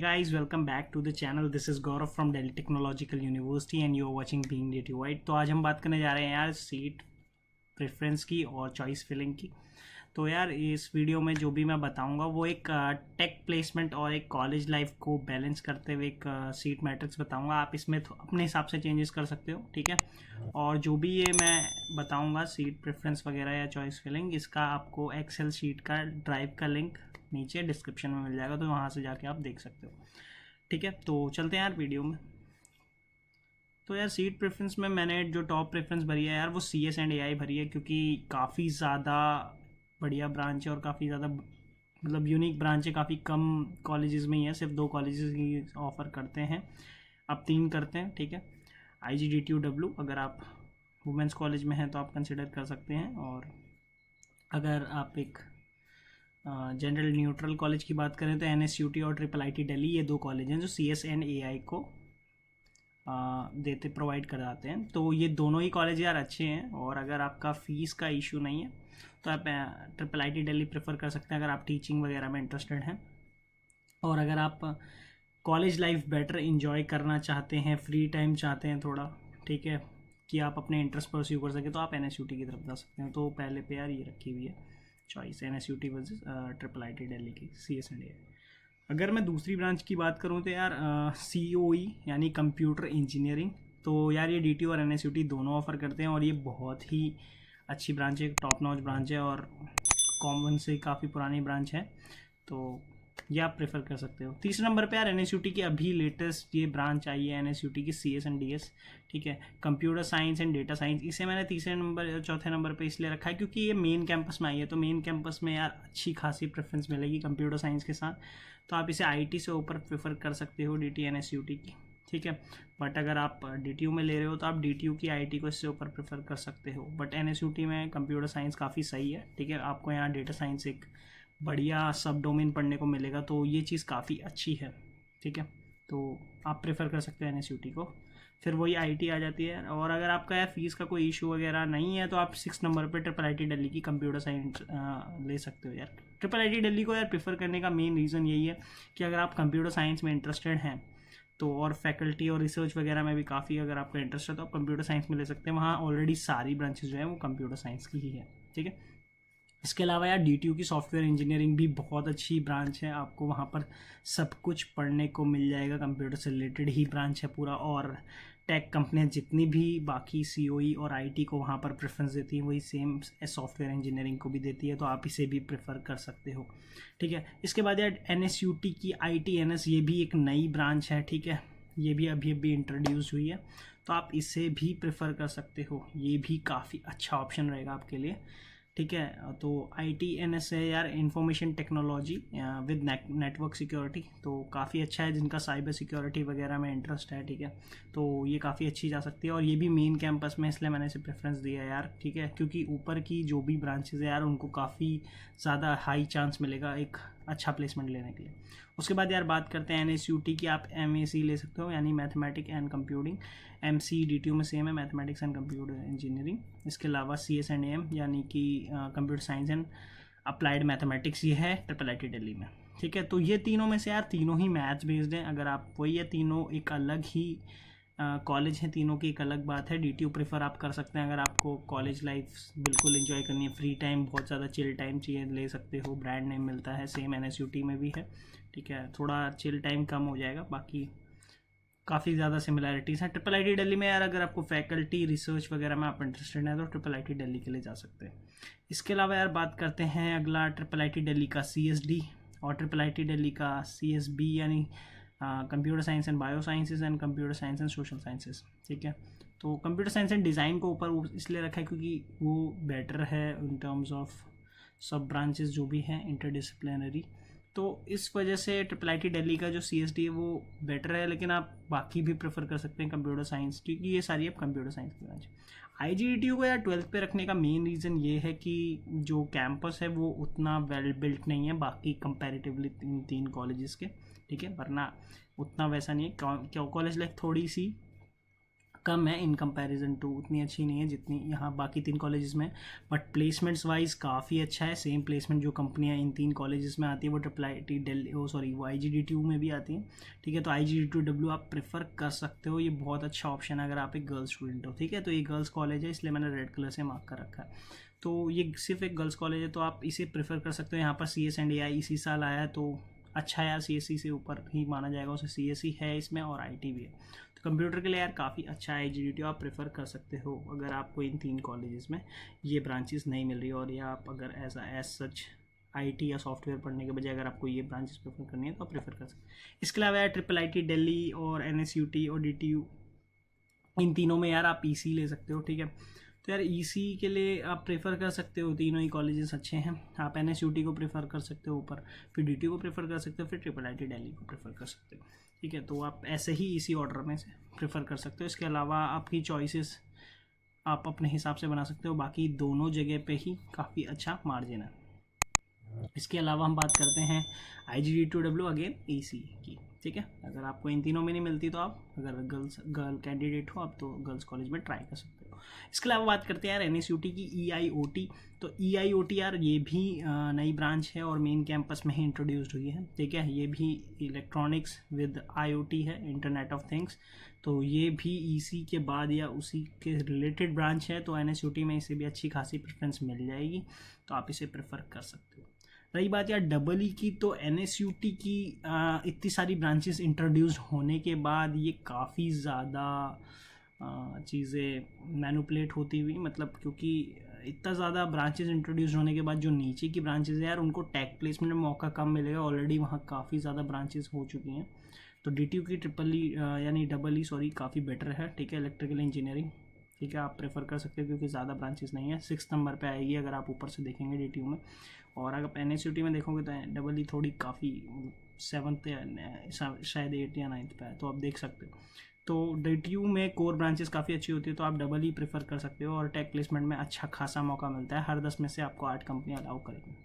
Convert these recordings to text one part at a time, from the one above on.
guys, welcome back to the channel. This is Gaurav from Delhi Technological University and you are watching Being Data White. तो आज हम बात करने जा रहे हैं यार सीट प्रेफरेंस की और चॉइस फिलिंग की। तो यार इस वीडियो में जो भी मैं बताऊंगा वो एक टेक प्लेसमेंट और एक कॉलेज लाइफ को बैलेंस करते हुए एक सीट मैट्रिक्स बताऊंगा। आप इसमें अपने हिसाब से चेंजेस कर सकते हो, ठीक है। और जो भी ये मैं बताऊंगा सीट प्रेफरेंस वगैरह या चॉइस फिलिंग, इसका आपको एक्सेल शीट का ड्राइव का लिंक नीचे डिस्क्रिप्शन में मिल जाएगा, तो वहाँ से जाके आप देख सकते हो, ठीक है। तो चलते हैं यार वीडियो में। तो यार सीट प्रेफरेंस में मैंने जो टॉप प्रेफरेंस भरी है यार वो CS एंड AI भरी है, क्योंकि काफ़ी ज़्यादा बढ़िया ब्रांच है और काफ़ी ज़्यादा मतलब यूनिक ब्रांच है। काफ़ी कम कॉलेजेस में ही है, सिर्फ 2 कॉलेजेस ही ऑफ़र करते हैं, अब 3 करते हैं, ठीक है। IGDTUW अगर आप वुमेंस कॉलेज में हैं तो आप कंसिडर कर सकते हैं, और अगर आप एक जनरल न्यूट्रल कॉलेज की बात करें तो NSUT और IIIT दिल्ली, ये 2 कॉलेज हैं जो CS एंड AI को देते प्रोवाइड कराते हैं। तो ये दोनों ही कॉलेज यार अच्छे हैं, और अगर आपका फ़ीस का इशू नहीं है तो आप IIIT दिल्ली प्रेफर कर सकते हैं अगर आप टीचिंग वगैरह में इंटरेस्टेड हैं। और अगर आप कॉलेज लाइफ बेटर इन्जॉय करना चाहते हैं, फ्री टाइम चाहते हैं थोड़ा, ठीक है, कि आप अपने इंटरेस्ट परस्यू कर सकें, तो आप NSUT की तरफ जा सकते हैं। तो पहले पे यार ये रखी हुई है choice NSUT versus IIIT Delhi की CS एंड AI। अगर मैं दूसरी ब्रांच की बात करूँ तो यार COE यानी कंप्यूटर इंजीनियरिंग, तो यार ये DTU और NSUT दोनों ऑफ़र करते हैं, और ये बहुत ही अच्छी ब्रांच है, टॉप नॉच ब्रांच है, और कॉमन से काफ़ी पुरानी ब्रांच है, तो ये आप प्रेफर कर सकते हो। तीसरे नंबर पे यार NSUT की अभी लेटेस्ट ये ब्रांच आई है NSUT की CS एंड DS, ठीक है, computer science and data science. इसे मैंने तीसरे नंबर चौथे नंबर पे इसलिए रखा है क्योंकि ये मेन कैंपस में आई है, तो मेन कैंपस में यार अच्छी खासी प्रेफरेंस मिलेगी कंप्यूटर साइंस के साथ। तो आप इसे IT से ऊपर प्रेफर कर सकते हो DT NSUT की, ठीक है। बट अगर आप DTU में ले रहे हो तो आप DTU की IT को इससे ऊपर प्रेफर कर सकते हो। बट NSUT में कंप्यूटर साइंस काफ़ी सही है, ठीक है, आपको यहाँ डेटा साइंस एक बढ़िया सब डोमेन पढ़ने को मिलेगा, तो ये चीज़ काफ़ी अच्छी है, ठीक है। तो आप प्रेफर कर सकते हैं NSUT को। फिर वही IT आ जाती है। और अगर आपका यार फीस का कोई इशू वगैरह नहीं है तो आप 6 नंबर पे IIIT दिल्ली की कंप्यूटर साइंस ले सकते हो यार। IIIT दिल्ली को यार प्रेफर करने का मेन रीज़न यही है कि अगर आप कंप्यूटर साइंस में इंटरेस्टेड हैं तो, और फैकल्टी और रिसर्च वगैरह में भी काफ़ी अगर आपका इंटरेस्ट है तो आप कंप्यूटर साइंस में ले सकते हैं। वहाँ ऑलरेडी सारी ब्रांचेज जो है वो कंप्यूटर साइंस की ही है, ठीक है। इसके अलावा यार DTU की सॉफ्टवेयर इंजीनियरिंग भी बहुत अच्छी ब्रांच है, आपको वहाँ पर सब कुछ पढ़ने को मिल जाएगा, कंप्यूटर से रिलेटेड ही ब्रांच है पूरा। और टेक कंपनियाँ जितनी भी बाकी COE और IT को वहाँ पर प्रेफरेंस देती हैं वही सेम सॉफ्टवेयर इंजीनियरिंग को भी देती है, तो आप इसे भी प्रेफर कर सकते हो, ठीक है। इसके बाद यार NSUT की ITNS, ये भी एक नई ब्रांच है, ठीक है, ये भी अभी इंट्रोड्यूस हुई है, तो आप इसे भी प्रेफर कर सकते हो। ये भी काफ़ी अच्छा ऑप्शन रहेगा आपके लिए, ठीक है। तो ITNS है यार information technology with network security, तो काफ़ी अच्छा है जिनका साइबर सिक्योरिटी वगैरह में इंटरेस्ट है, ठीक है। तो ये काफ़ी अच्छी जा सकती है, और ये भी मेन कैंपस में, इसलिए मैंने इसे प्रेफरेंस दिया है यार, ठीक है, क्योंकि ऊपर की जो भी ब्रांचेज है यार उनको काफ़ी ज़्यादा हाई चांस मिलेगा एक अच्छा प्लेसमेंट लेने के लिए। उसके बाद यार बात करते हैं NSUT की, आप MAC ले सकते हो यानी mathematics and computing. MC DTU में सेम है, मैथमेटिक्स एंड कंप्यूटर इंजीनियरिंग। इसके अलावा CS एंड AM यानी कि computer science and applied mathematics, ये है IIIT दिल्ली में, ठीक है। तो ये तीनों में से यार तीनों ही मैथ्स बेस्ड हैं। अगर आप वही है, तीनों एक अलग ही कॉलेज हैं, तीनों की एक अलग बात है। DTU प्रेफर आप कर सकते हैं अगर आपको कॉलेज लाइफ बिल्कुल एंजॉय करनी है, फ्री टाइम बहुत ज़्यादा चिल टाइम चाहिए, ले सकते हो, ब्रांड नेम मिलता है, सेम NSUT में भी है, ठीक है। थोड़ा चिल टाइम कम हो जाएगा, बाकी काफ़ी ज़्यादा सिमिलैरिटीज़ हैं। IIIT दिल्ली में यार अगर आपको फैकल्टी रिसर्च वगैरह में आप इंटरेस्टेड हैं तो IIIT दिल्ली के लिए जा सकते हैं। इसके अलावा यार बात करते हैं अगला IIIT दिल्ली का CSD और IIIT दिल्ली का CSB यानी computer science and bio sciences and computer science and social sciences, ठीक है। तो कंप्यूटर साइंस एंड डिज़ाइन को ऊपर इसलिए रखा है क्योंकि वो बेटर है इन टर्म्स ऑफ सब ब्रांचेस जो भी हैं इंटरडिसिप्लिनरी, तो इस वजह से IIIT दिल्ली का जो CSD है वो बेटर है। लेकिन आप बाकी भी प्रेफर कर सकते हैं कंप्यूटर साइंस, क्योंकि ये सारी अब कंप्यूटर साइंस की ब्रांच। IGDTU को यार 12th पे रखने का मेन रीज़न ये है कि जो कैंपस है वो उतना वेल बिल्ट नहीं है बाकी कंपैरेटिवली इन 3 कॉलेजेस के, ठीक है, वरना उतना वैसा नहीं है। कॉलेज लाइफ थोड़ी सी कम है इन कंपैरिजन टू, उतनी अच्छी नहीं है जितनी यहाँ बाकी 3 कॉलेजेस में, बट प्लेसमेंट्स वाइज काफ़ी अच्छा है। सेम प्लेसमेंट जो कंपनियाँ इन 3 कॉलेजेस में आती है वो IIT दिल्ली, वो IGDTU में भी आती हैं, ठीक है। तो IGDTU आप प्रेफर कर सकते हो, ये बहुत अच्छा ऑप्शन है अगर आप एक गर्ल्स स्टूडेंट हो, ठीक है। तो ये गर्ल्स कॉलेज है इसलिए मैंने रेड कलर से मार्क कर रखा है। तो ये सिर्फ एक गर्ल्स कॉलेज है तो आप इसे प्रेफर कर सकते हो। यहाँ पर CSNDI इसी साल आया है तो अच्छा है यार, CSE से ऊपर ही माना जाएगा उसे, CSE है इसमें और IT भी है, तो कंप्यूटर के लिए यार काफ़ी अच्छा है। IGDTU आप प्रेफर कर सकते हो अगर आपको इन 3 कॉलेजेस में ये ब्रांचेस नहीं मिल रही, और या आप अगर एज सच IT या सॉफ्टवेयर पढ़ने के बजाय अगर आपको ये ब्रांचेस प्रेफर करनी है तो आप प्रेफर कर सकते हैं। इसके अलावा यार IIIT दिल्ली और NSUT और DTU, इन तीनों में यार आप EC ले सकते हो, ठीक है। तो यार EC के लिए आप प्रेफर कर सकते हो, तीनों ही कॉलेजेस अच्छे हैं। आप NSUT को प्रेफर कर सकते हो ऊपर, फिर DTU को प्रेफर कर सकते हो, फिर IIIT दिल्ली को प्रेफर कर सकते हो, ठीक है। तो आप ऐसे ही इसी ऑर्डर में से प्रेफर कर सकते हो। इसके अलावा आपकी चॉइसेस आप अपने हिसाब से बना सकते हो, बाकी दोनों जगह पे ही काफ़ी अच्छा मार्जिन है। इसके अलावा हम बात करते हैं IGDTU अगेन EC की, ठीक है। अगर आपको इन तीनों में नहीं मिलती तो आप अगर गर्ल कैंडिडेट हो आप तो गर्ल्स कॉलेज में ट्राई कर सकते हो। इसके अलावा बात करते हैं यार NSUT की EIoT। तो EIoT यार ये भी नई ब्रांच है और मेन कैंपस में ही इंट्रोड्यूस्ड हुई है, ठीक है। ये भी इलेक्ट्रॉनिक्स विद IoT है, इंटरनेट ऑफ थिंग्स। तो ये भी EC के बाद या उसी के रिलेटेड ब्रांच है, तो NSUT में इसे भी अच्छी खासी प्रेफरेंस मिल जाएगी, तो आप इसे प्रेफर कर सकते हो। रही बात यार EE की, तो NSUT की इतनी सारी ब्रांचेस इंट्रोड्यूस होने के बाद ये काफ़ी ज़्यादा चीज़ें मैनुपुलेट होती हुई, मतलब क्योंकि इतना ज़्यादा ब्रांचेस इंट्रोड्यूस होने के बाद जो नीचे की ब्रांचेस है यार उनको टैग प्लेसमेंट में मौका कम मिलेगा, ऑलरेडी वहाँ काफ़ी ज़्यादा ब्रांचेस हो चुकी हैं। तो DTU की यानी EE काफ़ी बेटर है, ठीक है। इलेक्ट्रिकल इंजीनियरिंग, ठीक है, आप प्रेफर कर सकते हो क्योंकि ज़्यादा ब्रांचेस नहीं है, 6 नंबर पे आएगी अगर आप ऊपर से देखेंगे DTU में। और अगर आप NSUT में देखोगे तो EE थोड़ी काफ़ी 7th या शायद 8 या 9th पे है, तो आप देख सकते हो। तो DTU में कोर ब्रांचेस काफ़ी अच्छी होती है, तो आप EE प्रेफर कर सकते हो, और टेक प्लेसमेंट में अच्छा खासा मौका मिलता है, हर 10 में से आपको 8 कंपनियाँ अलाउ करेंगी।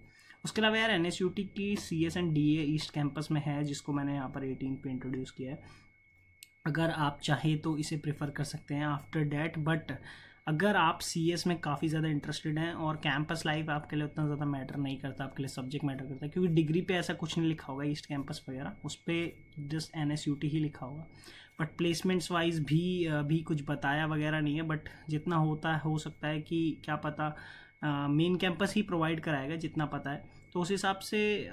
उसके अलावा यार NSUT की CSNDA ईस्ट कैंपस में है, जिसको मैंने यहाँ पर 18 पे इंट्रोड्यूस किया है। अगर आप चाहें तो इसे प्रेफर कर सकते हैं आफ्टर डैट, बट अगर आप CS में काफ़ी ज़्यादा इंटरेस्टेड हैं और कैंपस लाइफ आपके लिए उतना ज़्यादा मैटर नहीं करता, आपके लिए सब्जेक्ट मैटर करता है, क्योंकि डिग्री पे ऐसा कुछ नहीं लिखा होगा ईस्ट कैंपस वगैरह, उस पर जस्ट NSUT ही लिखा होगा। बट प्लेसमेंट्स वाइज भी कुछ बताया वगैरह नहीं है, बट जितना होता है हो सकता है कि क्या पता मेन कैंपस ही प्रोवाइड कराएगा, जितना पता है। तो उस हिसाब से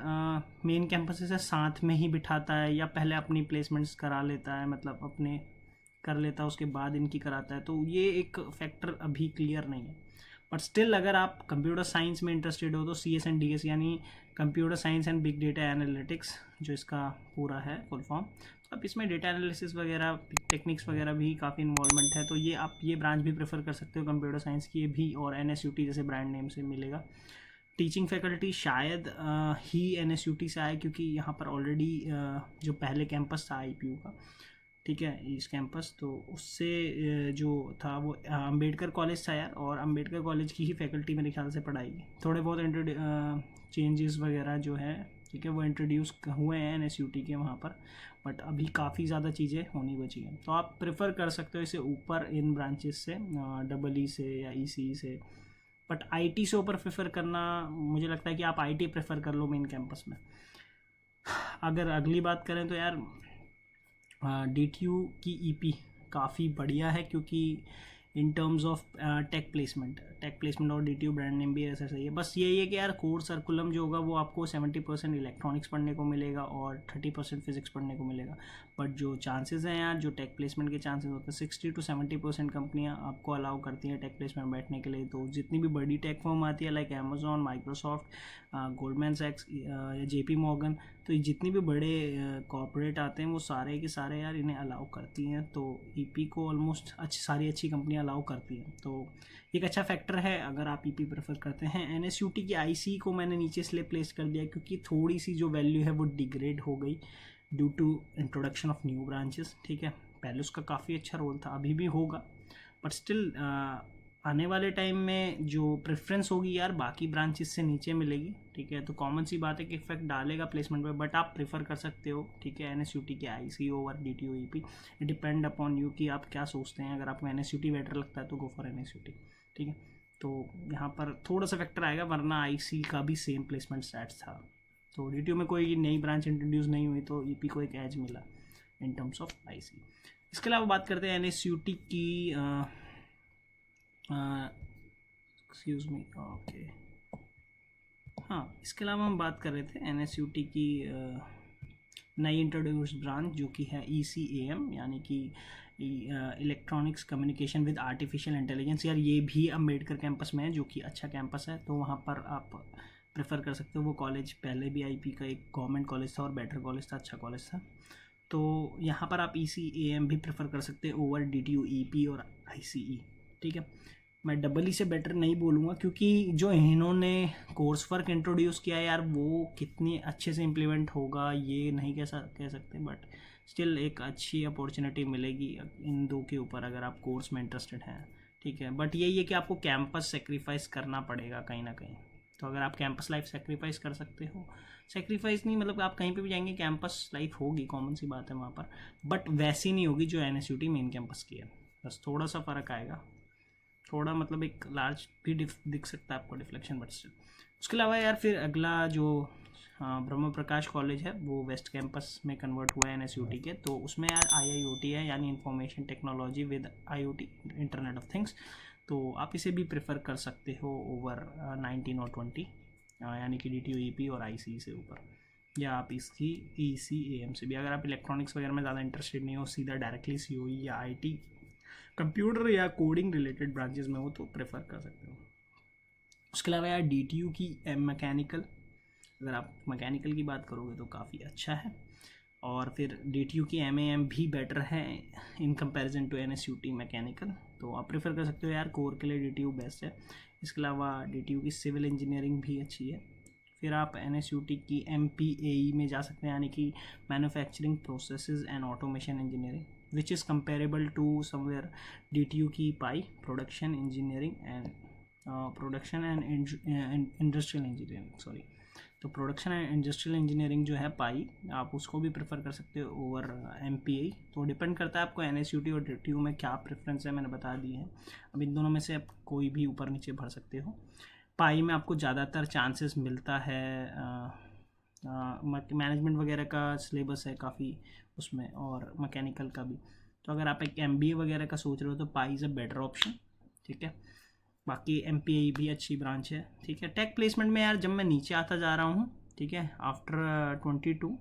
मेन कैंपस से साथ में ही बिठाता है या पहले अपनी प्लेसमेंट्स करा लेता है, मतलब अपने कर लेता है उसके बाद इनकी कराता है, तो ये एक फैक्टर अभी क्लियर नहीं है। बट स्टिल अगर आप कंप्यूटर साइंस में इंटरेस्टेड हो तो CSNDS यानी computer science and big data analytics, जो इसका पूरा है फुल फॉर्म, तो आप इसमें डेटा एनालिसिस वगैरह टेक्निक्स वगैरह भी काफ़ी इन्वॉल्वमेंट है, तो ये आप ये ब्रांच भी प्रेफर कर सकते हो कंप्यूटर साइंस की भी, और NSUT जैसे ब्रांड नेम से मिलेगा। टीचिंग फैकल्टी शायद ही NSUT से आए, क्योंकि यहाँ पर ऑलरेडी जो पहले कैंपस था IPU का, ठीक है, ईस्ट कैंपस, तो उससे जो था वो अम्बेडकर कॉलेज था यार, और अम्बेडकर कॉलेज की ही फैकल्टी मेरे ख्याल से पढ़ाई थोड़े बहुत चेंजेस वगैरह जो है, ठीक है, वो इंट्रोड्यूस हुए हैं NSUT के वहाँ पर, बट अभी काफ़ी ज़्यादा चीज़ें होनी बची हैं। तो आप प्रेफर कर सकते हो इसे ऊपर इन ब्रांचेस से, EE से या EC से, बट IT से ऊपर प्रेफर करना मुझे लगता है कि आप IT प्रेफर कर लो मेन कैंपस में। अगर अगली बात करें तो यार DTU की EP काफ़ी बढ़िया है, क्योंकि in terms of tech placement और DTU ब्रांड नेम भी ऐसा सही है। बस यही है कि यार कोर सर्कुलम जो होगा वो आपको 70% इलेक्ट्रॉनिक्स पढ़ने को मिलेगा और 30% फिजिक्स पढ़ने को मिलेगा, बट जो चांसेस हैं यार, जो टेक प्लेसमेंट के चांसेस होते हैं, 60 to 70% कंपनियां आपको अलाउ करती हैं टेक प्लेसमेंट में बैठने के लिए। तो जितनी भी बड़ी टेक फर्म आती है लाइक Amazon, माइक्रोसॉफ्ट, गोल्डमैन सैक्स या JP Morgan, तो जितनी भी बड़े कॉर्पोरेट आते हैं वो सारे के सारे यार इन्हें अलाउ करती हैं, तो EP को ऑलमोस्ट सारी अच्छी कंपनियां अलाउ करती हैं, तो एक अच्छा फैक्टर है अगर आप EP प्रेफर करते हैं। NSUT की IC को मैंने नीचे इसलिए प्लेस कर दिया क्योंकि थोड़ी सी जो वैल्यू है वो डिग्रेड हो गई due to introduction of new branches, ठीक है। पहले उसका काफ़ी अच्छा रोल था, अभी भी होगा, बट स्टिल आने वाले टाइम में जो प्रेफरेंस होगी यार बाकी ब्रांचेस से नीचे मिलेगी, ठीक है। तो कॉमन सी बात है कि इफेक्ट डालेगा प्लेसमेंट पे, बट आप प्रेफर कर सकते हो, ठीक है, NSUT के IC over DTU EP। Depend upon you कि आप क्या सोचते हैं। अगर आपको NSUT बेटर लगता है तो गो फॉर NSUT, ठीक है। तो यहाँ पर थोड़ा सा फैक्टर आएगा, वरना IC का भी सेम प्लेसमेंट स्टैट्स था। तो DTU में कोई नई ब्रांच इंट्रोड्यूस नहीं हुई तो EP को एक एज मिला इन टर्म्स ऑफ IC। इसके अलावा बात करते हैं NSUT की, एक्सक्यूज मी, ओके, हाँ, इसके अलावा हम बात कर रहे थे NSUT की नई इंट्रोड्यूस ब्रांच जो कि है ECAM, यानी कि electronics communication with artificial intelligence. यार ये भी अम्बेडकर कैंपस में है, जो कि अच्छा कैंपस है, तो वहाँ पर आप प्रेफर कर सकते हो। वो कॉलेज पहले भी IP का एक गवर्नमेंट कॉलेज था और बेटर कॉलेज था, अच्छा कॉलेज था। तो यहाँ पर आप ECAM भी प्रेफर कर सकते हैं ओवर DTU EP और ICE, ठीक है। मैं EE से बेटर नहीं बोलूँगा, क्योंकि जो इन्होंने कोर्स वर्क इंट्रोड्यूस किया है यार, वो कितनी अच्छे से इम्प्लीमेंट होगा ये नहीं कह सकते, बट स्टिल एक अच्छी अपॉर्चुनिटी मिलेगी इन दो के ऊपर अगर आप कोर्स में इंटरेस्टेड हैं, ठीक है। बट यही है कि आपको कैंपस सेक्रीफाइस करना पड़ेगा कहीं ना कहीं। तो अगर आप कैंपस लाइफ सेक्रीफाइस कर सकते हो, सेक्रीफाइस नहीं मतलब आप कहीं पे भी जाएंगे कैंपस लाइफ होगी, कॉमन सी बात है वहाँ पर, बट वैसी नहीं होगी जो NSUT मेन कैंपस की है। बस थोड़ा सा फ़र्क आएगा, थोड़ा मतलब एक लार्ज भी दिख सकता है आपको डिफ्लेक्शन, बट स्टिल। उसके अलावा यार फिर अगला जो ब्रह्म प्रकाश कॉलेज है, वो वेस्ट कैंपस में कन्वर्ट हुआ है NSUT के। तो उसमें यार IIoT है, यानी information technology with IoT, internet of things. तो आप इसे भी प्रेफर कर सकते हो ओवर 19 और 20, यानी कि DTU EP और IC से ऊपर, या आप इसकी ECAM से भी। अगर आप इलेक्ट्रॉनिक्स वगैरह में ज़्यादा इंटरेस्टेड नहीं हो, सीधा डायरेक्टली COE या IT कंप्यूटर या कोडिंग रिलेटेड ब्रांचेस में हो, तो प्रेफर कर सकते हो। उसके अलावा यार DTU की मैकेनिकल, अगर आप मैकेनिकल की बात करोगे तो काफ़ी अच्छा है। और फिर DTU की MAM भी बेटर है in comparison to NSUT mechanical, तो आप प्रेफर कर सकते हो यार। कोर के लिए DTU बेस्ट है। इसके अलावा DTU की सिविल इंजीनियरिंग भी अच्छी है। फिर आप NSUT की MPAE में जा सकते हैं, यानी कि manufacturing processes and automation engineering, which is comparable to somewhere DTU की PIE production engineering and industrial engineering, sorry. तो प्रोडक्शन एंड इंडस्ट्रियल इंजीनियरिंग जो है पाई, आप उसको भी प्रेफर कर सकते हो ओवर MPAE। तो डिपेंड करता है आपको NSUT और DTU में क्या प्रेफरेंस है, मैंने बता दी है। अब इन दोनों में से आप कोई भी ऊपर नीचे भर सकते हो। पाई में आपको ज़्यादातर चांसेस मिलता है, मैनेजमेंट वगैरह का सिलेबस है काफ़ी उसमें, और मैकेनिकल का भी। तो अगर आप एक MBA वगैरह का सोच रहे हो तो पाई इज़ अ बेटर ऑप्शन, ठीक है। बाकी MPAE भी अच्छी ब्रांच है, ठीक है। टेक प्लेसमेंट में यार जब मैं नीचे आता जा रहा हूँ, ठीक है, आफ्टर 22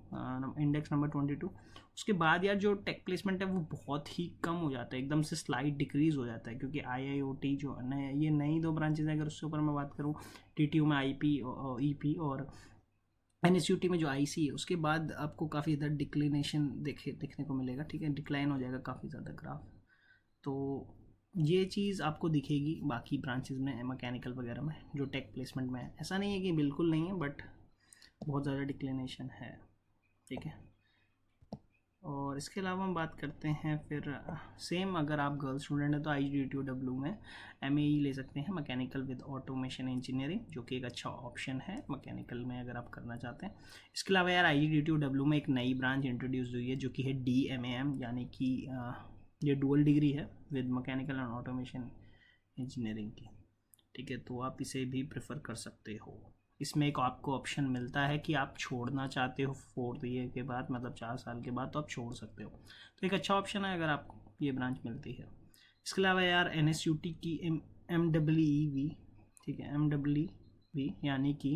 इंडेक्स नंबर 22, उसके बाद यार जो टेक प्लेसमेंट है वो बहुत ही कम हो जाता है, एकदम से स्लाइड डिक्रीज़ हो जाता है, क्योंकि IIoT जो ये नई दो ब्रांचेज है, अगर उसके ऊपर मैं बात करूँ, DTU में IP और EP, और NSUT में जो IC है, उसके बाद आपको काफ़ी ज़्यादा डिक्लिनेशन दिखने को मिलेगा, ठीक है, डिक्लाइन हो जाएगा काफ़ी ज़्यादा ग्राफ। तो ये चीज़ आपको दिखेगी बाकी ब्रांचेस में, मैकेनिकल वगैरह में जो टेक प्लेसमेंट में है। ऐसा नहीं है कि बिल्कुल नहीं है, बट बहुत ज़्यादा डिक्लिनेशन है, ठीक है। और इसके अलावा हम बात करते हैं फिर सेम, अगर आप गर्ल स्टूडेंट हैं तो IGDTU में MAE ले सकते हैं, मैकेनिकल विद ऑटोमेशन इंजीनियरिंग, जो कि एक अच्छा ऑप्शन है मैकेनिकल में अगर आप करना चाहते हैं। इसके अलावा यार IGDTU में एक नई ब्रांच इंट्रोड्यूस हुई है जो कि है DMAM, यानी कि ये डुअल डिग्री है with mechanical and automation engineering की, ठीक है। तो आप इसे भी प्रेफर कर सकते हो। इसमें एक आपको ऑप्शन मिलता है कि आप छोड़ना चाहते हो 4th ईयर के बाद, मतलब 4 साल के बाद, तो आप छोड़ सकते हो। तो एक अच्छा ऑप्शन है अगर आपको ये ब्रांच मिलती है। इसके अलावा यार NSUT की MWEV, ठीक है, MWEV यानी कि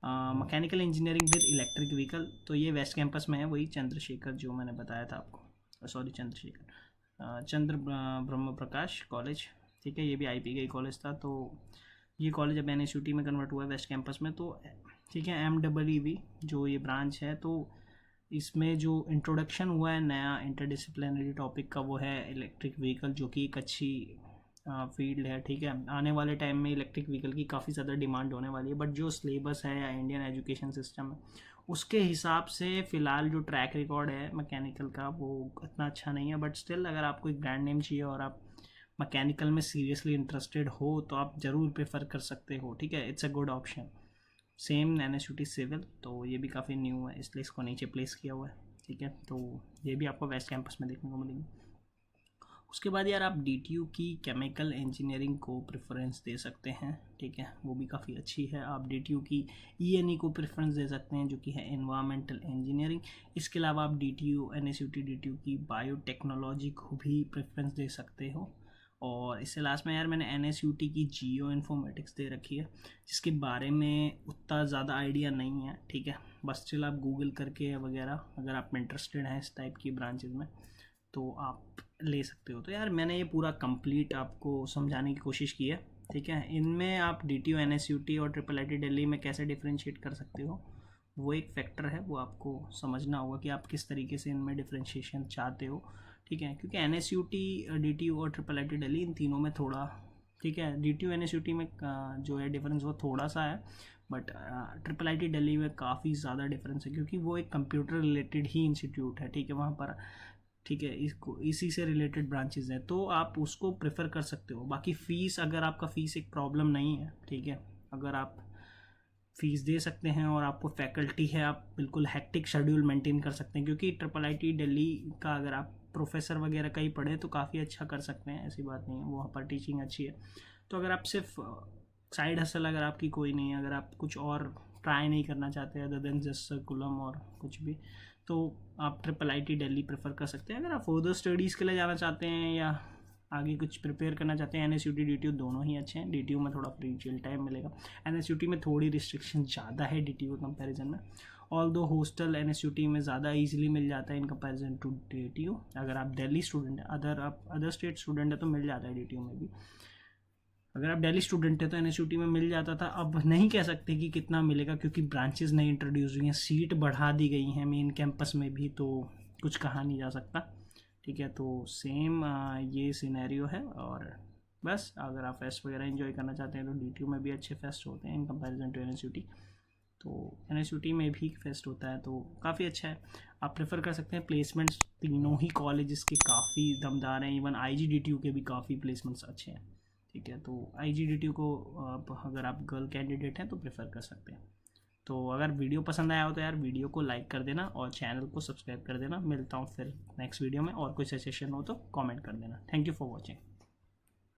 mechanical engineering with electric vehicle, तो ये वेस्ट कैंपस में है, वही चंद्रशेखर जो मैंने बताया था आपको, सॉरी चंद्र ब्रह्म प्रकाश कॉलेज, ठीक है। ये भी IP का ही कॉलेज था, तो ये कॉलेज अब NSUT में कन्वर्ट हुआ है वेस्ट कैंपस में, तो ठीक है। MWEV जो ये ब्रांच है, तो इसमें जो इंट्रोडक्शन हुआ है नया इंटरडिसिप्लिनरी टॉपिक का, वो है इलेक्ट्रिक व्हीकल, जो कि एक अच्छी फील्ड है, ठीक है। आने वाले टाइम में इलेक्ट्रिक व्हीकल की काफ़ी ज़्यादा डिमांड होने वाली है, बट जो सिलेबस है या इंडियन एजुकेशन सिस्टम है उसके हिसाब से फ़िलहाल जो ट्रैक रिकॉर्ड है मैकेनिकल का वो इतना अच्छा नहीं है। बट स्टिल अगर आपको एक ब्रांड नेम चाहिए और आप मैकेनिकल में सीरियसली इंटरेस्टेड हो तो आप ज़रूर प्रेफर कर सकते हो, ठीक है, it's a good option. Same NSUT civil, तो ये भी काफ़ी न्यू है इसलिए इसको नीचे प्लेस किया हुआ है, ठीक है। तो ये भी आपको वेस्ट कैंपस में देखने को मिलेगी। उसके बाद यार आप DTU की केमिकल इंजीनियरिंग को प्रेफरेंस दे सकते हैं, ठीक है, वो भी काफ़ी अच्छी है। आप DTU की ENE को प्रेफरेंस दे सकते हैं जो कि है एनवायरमेंटल इंजीनियरिंग। इसके अलावा आप DTU NSUT DTU की बायोटेक्नोलॉजी को भी प्रेफरेंस दे सकते हो। और इससे लास्ट में यार मैंने NSUT की जियो इन्फॉर्मेटिक्स दे रखी है, जिसके बारे में उतना ज़्यादा आइडिया नहीं है, ठीक है, बस चल आप गूगल करके वगैरह अगर आप इंटरेस्टेड हैं इस टाइप की ब्रांचेज में तो आप ले सकते हो। तो यार मैंने ये पूरा कंप्लीट आपको समझाने की कोशिश की है, ठीक है। इनमें आप DTU NSUT और IIIT दिल्ली में कैसे डिफ्रेंशिएट कर सकते हो वो एक फैक्टर है, वो आपको समझना होगा कि आप किस तरीके से इनमें डिफ्रेंशिएशन चाहते हो, ठीक है। क्योंकि NSUT DTU और IIIT दिल्ली इन तीनों में थोड़ा, ठीक है, DTU NSUT में जो है डिफरेंस वो थोड़ा सा है, बट IIIT दिल्ली में काफ़ी ज़्यादा डिफरेंस है क्योंकि वो एक कंप्यूटर रिलेटेड ही इंस्टीट्यूट है, ठीक है, वहाँ पर, ठीक है, इसको इसी से रिलेटेड ब्रांचेज हैं तो आप उसको प्रेफर कर सकते हो। बाकी फ़ीस, अगर आपका फ़ीस एक प्रॉब्लम नहीं है, ठीक है, अगर आप फ़ीस दे सकते हैं और आपको फैकल्टी है, आप बिल्कुल हेक्टिक शेड्यूल मेंटेन कर सकते हैं। क्योंकि IIIT दिल्ली का अगर आप प्रोफेसर वगैरह का ही पढ़े तो काफ़ी अच्छा कर सकते हैं, ऐसी बात नहीं है, वहाँ पर टीचिंग अच्छी है। तो अगर आप सिर्फ साइड हसल अगर आपकी कोई नहीं है, अगर आप कुछ और ट्राई नहीं करना चाहते अदर देन जस्ट सर्कुलम और कुछ भी, तो आप IIIT दिल्ली प्रेफर कर सकते हैं। अगर आप फर्दर स्टडीज़ के लिए जाना चाहते हैं या आगे कुछ प्रिपेयर करना चाहते हैं, NSUT DTU दोनों ही अच्छे हैं। DTU में थोड़ा फ्री चिल टाइम मिलेगा, NSUT में थोड़ी रिस्ट्रिक्शन ज़्यादा है DTU कंपैरिजन में। ऑल दो हॉस्टल NSUT में ज़्यादा ईजिली मिल जाता है इन कंपैरिजन टू DTU। अगर आप दिल्ली स्टूडेंट हैं, अदर स्टेट स्टूडेंट है तो मिल जाता है DTU में भी। अगर आप दिल्ली स्टूडेंट है तो NSUT में मिल जाता था, अब नहीं कह सकते कि कितना मिलेगा क्योंकि ब्रांचेस नहीं इंट्रोड्यूस हुई हैं, सीट बढ़ा दी गई हैं मेन कैंपस में भी, तो कुछ कहा नहीं जा सकता, ठीक है। तो सेम ये सिनेरियो है। और बस अगर आप फेस्ट वगैरह एंजॉय करना चाहते हैं तो DTU में भी अच्छे फेस्ट होते हैं इन कंपैरिजन टू NSUT। तो NSUT में भी फेस्ट होता है तो काफ़ी अच्छा है, आप प्रेफर कर सकते हैं। प्लेसमेंट्स तीनों ही कॉलेजेस के काफ़ी दमदार हैं, इवन IGDTU के भी काफ़ी प्लेसमेंट्स अच्छे हैं, ठीक है। तो IGDTU को अगर आप गर्ल कैंडिडेट हैं तो प्रेफर कर सकते हैं। तो अगर वीडियो पसंद आया हो तो यार वीडियो को लाइक कर देना और चैनल को सब्सक्राइब कर देना। मिलता हूँ फिर नेक्स्ट वीडियो में, और कोई सजेशन हो तो कमेंट कर देना। Thank you for watching.